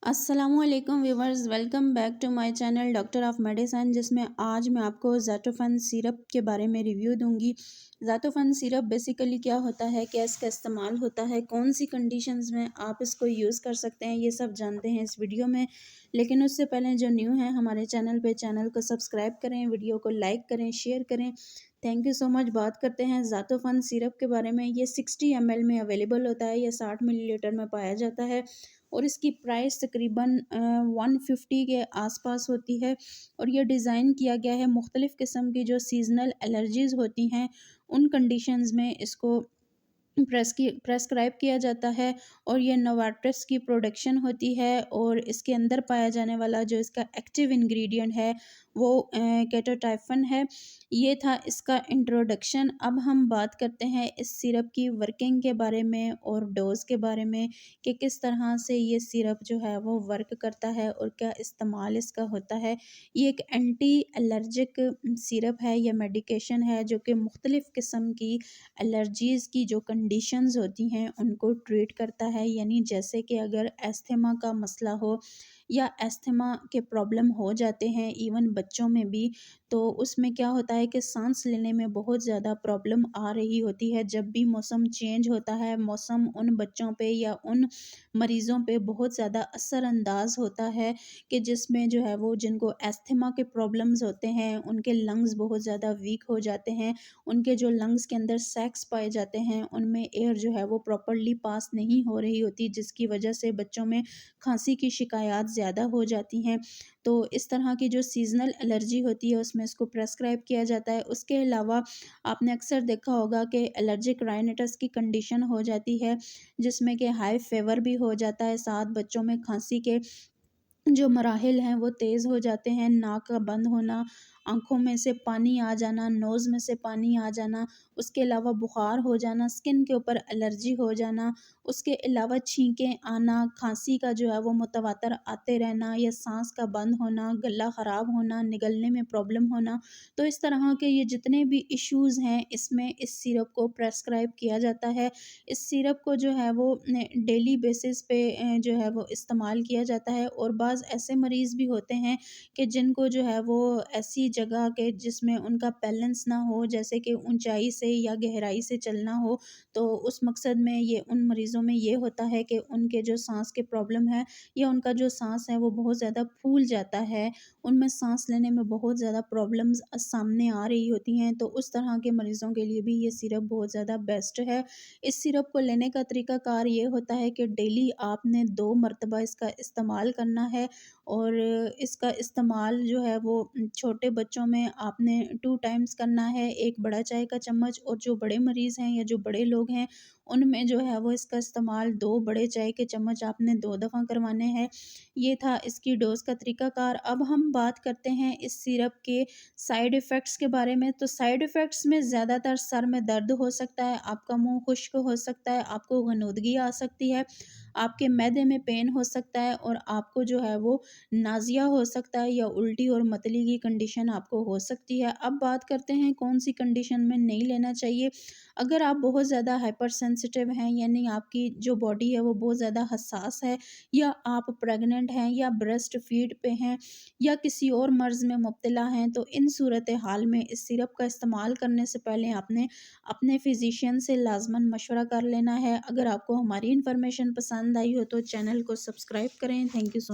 अस्सलामुअलैकुम viewers, welcome back to my channel doctor of medicine, जिसमें आज मैं आपको ज़ैटोफ़न सिरप के बारे में रिव्यू दूंगी। ज़ैटोफ़न सिरप बेसिकली क्या होता है, क्या इसका इस्तेमाल होता है, कौन सी कंडीशंस में आप इसको यूज़ कर सकते हैं, ये सब जानते हैं इस वीडियो में। लेकिन उससे पहले जो न्यू है हमारे चैनल पे, चैनल को सब्सक्राइब करें, वीडियो को लाइक करें, शेयर करें। Thank you so much. बात करते हैं ज़ैटोफ़न सिरप के बारे में। ये 60 ml में अवेलेबल होता है, ये 60 मिलीलीटर में पाया जाता है और इसकी प्राइस तकरीबन 150 के आसपास होती है। और ये डिज़ाइन किया गया है मुख्तलिफ़ किस्म की जो सीज़नल एलर्जीज़ होती हैं, उन कंडीशंस में इसको प्रेस्क्राइब किया जाता है। और ये नोवार्टिस की प्रोडक्शन होती है और इसके अंदर पाया जाने वाला जो इसका एक्टिव इंग्रेडिएंट है वो केटोटाइफन है। ये था इसका इंट्रोडक्शन। अब हम बात करते हैं इस सिरप की वर्किंग के बारे में और डोज के बारे में कि किस तरह से ये सिरप जो है वो वर्क करता है और क्या इस्तेमाल इसका होता है। ये एक एंटी एलर्जिक सिरप है, यह मेडिकेशन है जो कि मुख्तलिफ़ किस्म की एलर्जीज़ की जो कंडीशंस होती हैं उनको ट्रीट करता है। यानी जैसे कि अगर एस्थमा का मसला हो या एस्थमा के प्रॉब्लम हो जाते हैं इवन बच्चों में भी, तो उसमें क्या होता है कि सांस लेने में बहुत ज़्यादा प्रॉब्लम आ रही होती है। जब भी मौसम चेंज होता है, मौसम उन बच्चों पे या उन मरीज़ों पे बहुत ज़्यादा असरअंदाज होता है कि जिसमें जो है वो जिनको एस्थमा के प्रॉब्लम्स होते हैं उनके लंग्स बहुत ज़्यादा वीक हो जाते हैं। उनके जो लंग्स के अंदर सैक्स पाए जाते हैं उनमें एयर जो है वो प्रॉपर्ली पास नहीं हो रही होती, जिसकी वजह से बच्चों में खांसी की शिकायत ज़्यादा हो जाती हैं। तो इस तरह की जो सीज़नल एलर्जी होती है उसमें इसको प्रेस्क्राइब किया जाता है। उसके अलावा आपने अक्सर देखा होगा कि एलर्जिक राइनाइटिस की कंडीशन हो जाती है जिसमें कि हाई फीवर भी हो जाता है, साथ बच्चों में खांसी के जो मराहिल हैं वो तेज़ हो जाते हैं, नाक का बंद होना, आँखों में से पानी आ जाना, नोज़ में से पानी आ जाना, उसके अलावा बुखार हो जाना, स्किन के ऊपर एलर्जी हो जाना, उसके अलावा छींकें आना, खाँसी का जो है वो मुतवातर आते रहना या साँस का बंद होना, गला ख़राब होना, निगलने में प्रॉब्लम होना। तो इस तरह के ये जितने भी इश्यूज़ हैं इसमें इस सिरप को प्रेस्क्राइब किया जाता है। इस सिरप को जो है वो डेली बेसिस पे जो है वो इस्तेमाल किया जाता है। और बाज़ ऐसे मरीज़ भी होते हैं कि जिनको जो है वो ऐसी जगह के जिसमें उनका बैलेंस ना हो, जैसे कि ऊंचाई से या गहराई से चलना हो, तो उस मकसद में ये उन मरीज़ों में ये होता है कि उनके जो सांस के प्रॉब्लम है या उनका जो सांस है वो बहुत ज़्यादा फूल जाता है, उनमें सांस लेने में बहुत ज़्यादा प्रॉब्लम्स सामने आ रही होती हैं, तो उस तरह के मरीज़ों के लिए भी ये सिरप बहुत ज़्यादा बेस्ट है। इस सिरप को लेने का तरीक़ाकार ये होता है कि डेली आपने 2 मरतबा इसका इस्तेमाल करना है। और इसका इस्तेमाल जो है वो छोटे बच्चों में आपने 2 टाइम्स करना है, 1 बड़ा चाय का चम्मच, और जो बड़े मरीज़ हैं या जो बड़े लोग हैं उनमें जो है वो इसका इस्तेमाल 2 बड़े चाय के चम्मच आपने 2 दफ़ा करवाने हैं। ये था इसकी डोज़ का तरीक़ाकार। अब हम बात करते हैं इस सिरप के साइड इफ़ेक्ट्स के बारे में। तो साइड इफ़ेक्ट्स में ज़्यादातर सर में दर्द हो सकता है, आपका मुँह खुश्क हो सकता है, आपको गनूदगी आ सकती है, आपके मैदे में पेन हो सकता है और आपको जो है वो नाज़िया हो सकता है या उल्टी और मतली की कंडीशन आपको हो सकती है। अब बात करते हैं कौन सी कंडीशन में नहीं लेना चाहिए। अगर आप बहुत ज़्यादा हाइपर सेंसिटिव हैं, यानी आपकी जो बॉडी है वो बहुत ज़्यादा हसास है, या आप प्रेग्नेंट हैं या ब्रेस्ट फीड पे हैं या किसी और मर्ज़ में मुब्तला हैं, तो इन सूरत हाल में इस सिरप का इस्तेमाल करने से पहले आपने अपने फ़िज़िशियन से लाज़मन मशवरा कर लेना है। अगर आपको हमारी इन्फॉर्मेशन पसंद आई हो तो चैनल को सब्सक्राइब करें। Thank you so